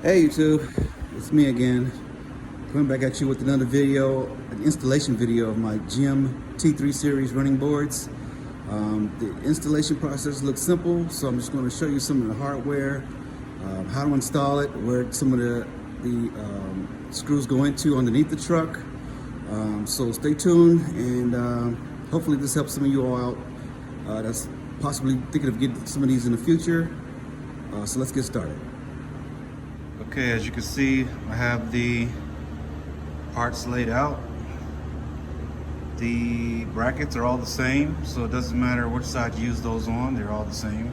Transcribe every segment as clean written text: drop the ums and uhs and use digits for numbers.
Hey YouTube, it's me again, coming back at you with another video, an installation video of my GM T3 series running boards. The installation process looks simple, so I'm just going to show you some of the hardware, how to install it, where some of the screws go into underneath the truck. So stay tuned, and hopefully this helps some of you all out that's possibly thinking of getting some of these in the future. So let's get started. Okay, as you can see, I have the parts laid out. The brackets are all the same, so it doesn't matter which side you use those on, they're all the same.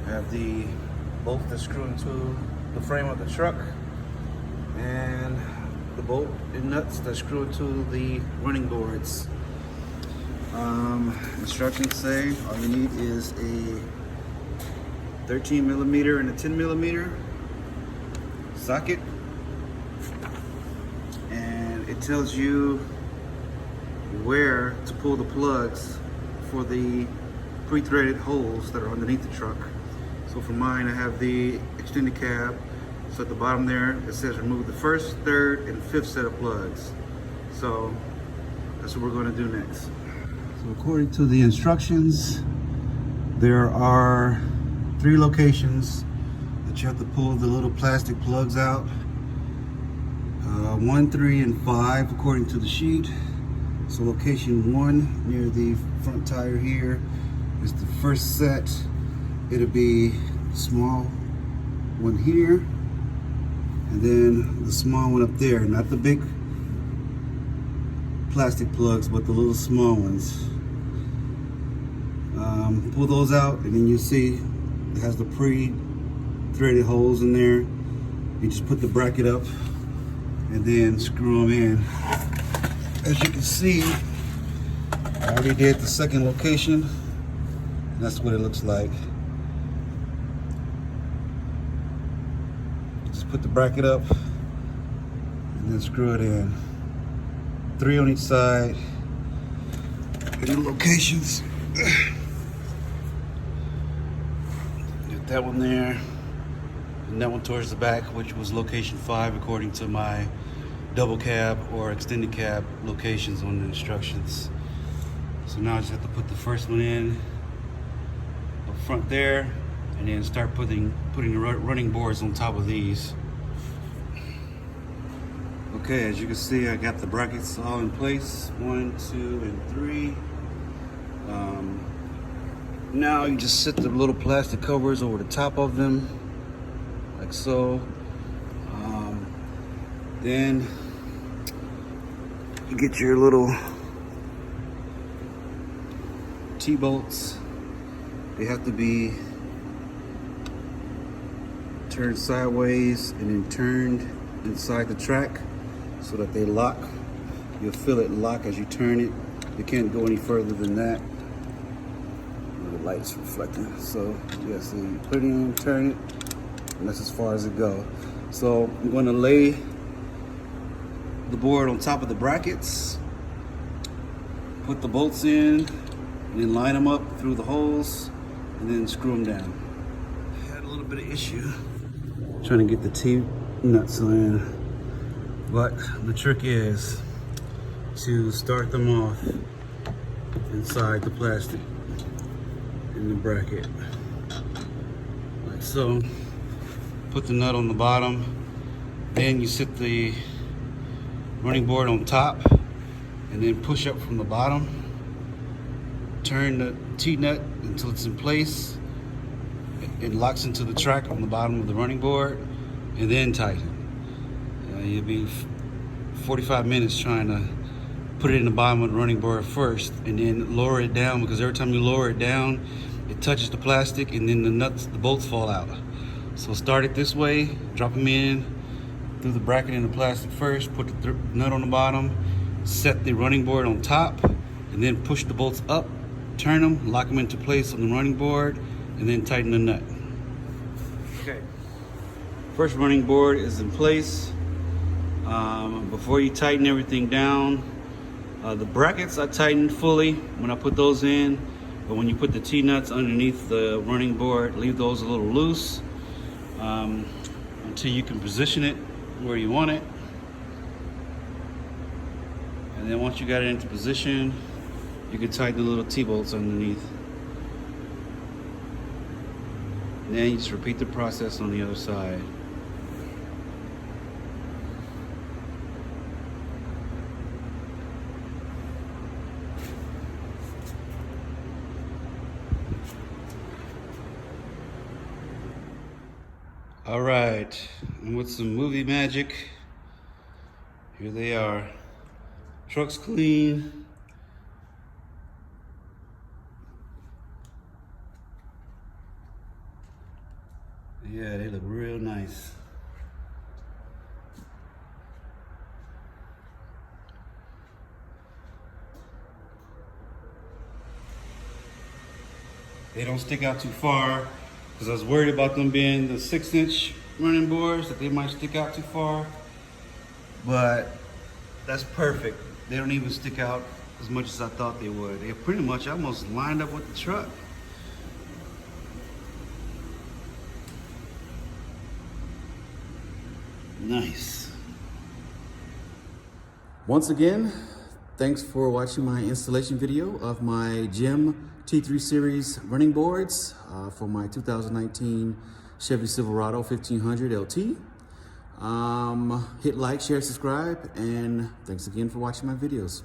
I have the bolt that screw into the frame of the truck, and the bolt and nuts that screw into the running boards. Instructions say all you need is a 13mm and a 10mm socket, and it tells you where to pull the plugs for the pre-threaded holes that are underneath the truck. So for mine, I have the extended cab, so at the bottom there it says remove the first, third, and fifth set of plugs. So that's what we're going to do next. So according to the instructions, there are 3 locations that you have to pull the little plastic plugs out. 1, 3, and 5 according to the sheet. So location 1 near the front tire here is the first set. It'll be the small one here, and then the small one up there. Not the big plastic plugs, but the little small ones. Pull those out, and then you see it has the pre-threaded holes in there. You just put the bracket up and then screw them in. As you can see, I already did the second location, and that's what it looks like. Just put the bracket up and then screw it in. 3 on each side. In the locations. Get that one there, and that one towards the back, which was location 5 according to my double cab or extended cab locations on the instructions. So now I just have to put the first one in up front there, and then start putting the running boards on top of these. Okay, as you can see, I got the brackets all in place, 1, 2, and 3. Now you just set the little plastic covers over the top of them, like so. Then you get your little T-bolts. They have to be turned sideways and then turned inside the track so that they lock. You'll feel it lock as you turn it. You can't go any further than that. The light's reflecting. So yeah, so you put it in, turn it, and that's as far as it goes. So I'm going to lay the board on top of the brackets, put the bolts in, and then line them up through the holes, and then screw them down. I had a little bit of issue trying to get the T-nuts in, but the trick is to start them off inside the plastic in the bracket, like so. Put the nut on the bottom, then you sit the running board on top, and then push up from the bottom. Turn the T-nut until it's in place. It locks into the track on the bottom of the running board, and then tighten. You'll be 45 minutes trying to put it in the bottom of the running board first, and then lower it down, because every time you lower it down, it touches the plastic, and then the bolts fall out. So start it this way, drop them in through the bracket in the plastic first, put the nut on the bottom, set the running board on top, and then push the bolts up, turn them, lock them into place on the running board, and then tighten the nut. Okay, first running board is in place. Before you tighten everything down, the brackets I tightened fully when I put those in, but when you put the T-nuts underneath the running board, leave those a little loose. until you can position it where you want it. And then once you got it into position, you can tighten the little T-bolts underneath. And then you just repeat the process on the other side. All right, and with some movie magic, here they are. Truck's clean. Yeah, they look real nice. They don't stick out too far, because I was worried about them being the 6-inch running boards, that they might stick out too far. But that's perfect. They don't even stick out as much as I thought they would. They're pretty much almost lined up with the truck. Nice. Once again, thanks for watching my installation video of my GEM T3 Series running boards for my 2019 Chevy Silverado 1500 LT. Hit like, share, subscribe, and thanks again for watching my videos.